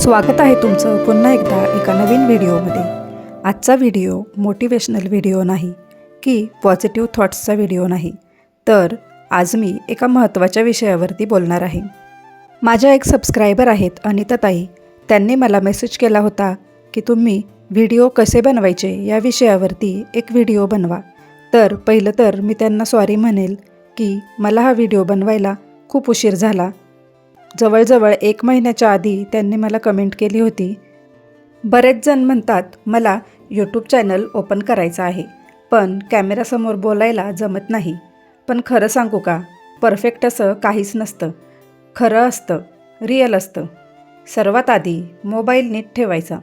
स्वागत आहे तुमचं पुन्हा एकदा एका नवीन व्हिडिओमध्ये। आजचा व्हिडिओ मोटिवेशनल व्हिडिओ नाही की पॉझिटिव्ह थॉट्सचा व्हिडिओ नाही, तर आज मी एका महत्त्वाच्या विषयावरती बोलणार आहे। माझ्या एक सबस्क्रायबर आहेत अनिताताई, त्यांनी मला मेसेज केला होता की तुम्ही व्हिडिओ कसे बनवायचे या विषयावरती एक व्हिडिओ बनवा। तर पहिलं तर मी त्यांना सॉरी म्हणेल की मला हा व्हिडिओ बनवायला खूप उशीर झाला। जवळजवळ 1 महिन्याच्या आधी त्यांनी मला कमेंट केली होती। बरेच जण म्हणतात मला यूट्यूब चॅनल ओपन करायचं आहे, पण कॅमेरासमोर बोलायला जमत नाही। पण खरं सांगू का, परफेक्ट असं काहीच नसतं। खरं असतं, रिअल असतं। सर्वात आधी मोबाईल नीट ठेवायचा।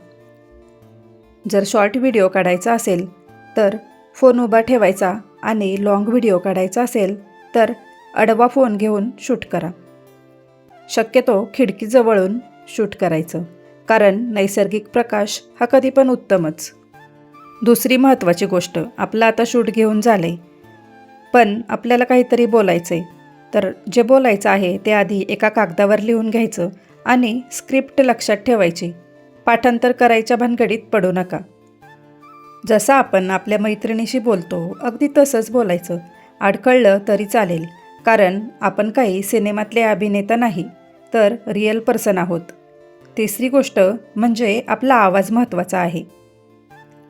जर शॉर्ट व्हिडिओ काढायचा असेल तर फोन उभा ठेवायचा आणि लॉंग व्हिडिओ काढायचा असेल तर आडवा फोन घेऊन शूट करा। शक्यतो खिडकीजवळून शूट करायचं, कारण नैसर्गिक प्रकाश हा कधी पण उत्तमच। दुसरी महत्त्वाची गोष्ट, आपलं आता शूट घेऊन झाले, पण आपल्याला काहीतरी बोलायचं आहे, तर जे बोलायचं आहे ते आधी एका कागदावर लिहून घ्यायचं आणि स्क्रिप्ट लक्षात ठेवायची। पाठांतर करायच्या भानगडीत पडू नका। जसं आपण आपल्या मैत्रिणीशी बोलतो अगदी तसंच बोलायचं। अडखळलं तरी चालेल, कारण आपण काही सिनेमातले अभिनेता नाही, तर रिअल पर्सन आहोत। तिसरी गोष्ट म्हणजे आपला आवाज महत्त्वाचा आहे।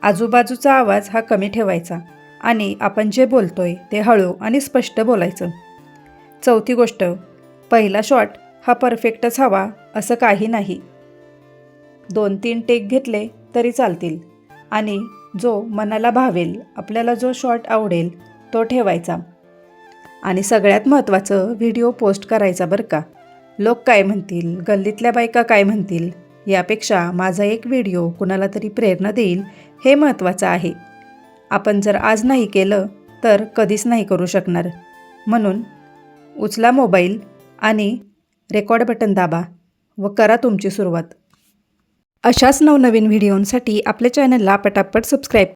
आजूबाजूचा आवाज हा कमी ठेवायचा आणि आपण जे बोलतोय ते हळू आणि स्पष्ट बोलायचं। चौथी गोष्ट, पहिला शॉट हा परफेक्टच हवा असं काही नाही। 2-3 टेक घेतले तरी चालतील आणि जो मनाला भावेल, आपल्याला जो शॉट आवडेल तो ठेवायचा। आणि सगळ्यात महत्त्वाचं, व्हिडिओ पोस्ट करायचा बरं का। लोक काय म्हणतील, गल्लीतल्या बायका काय म्हणतील, यापेक्षा माझा एक व्हिडिओ कुणाला तरी प्रेरणा देईल हे महत्त्वाचं आहे। आपण जर आज नाही केलं तर कधीच नाही करू शकणार। म्हणून उचला मोबाईल आणि रेकॉर्ड बटन दाबा व करा तुमची सुरुवात। अशाच नवनवीन व्हिडिओंसाठी आपल्या चॅनलला पटापट सबस्क्राईब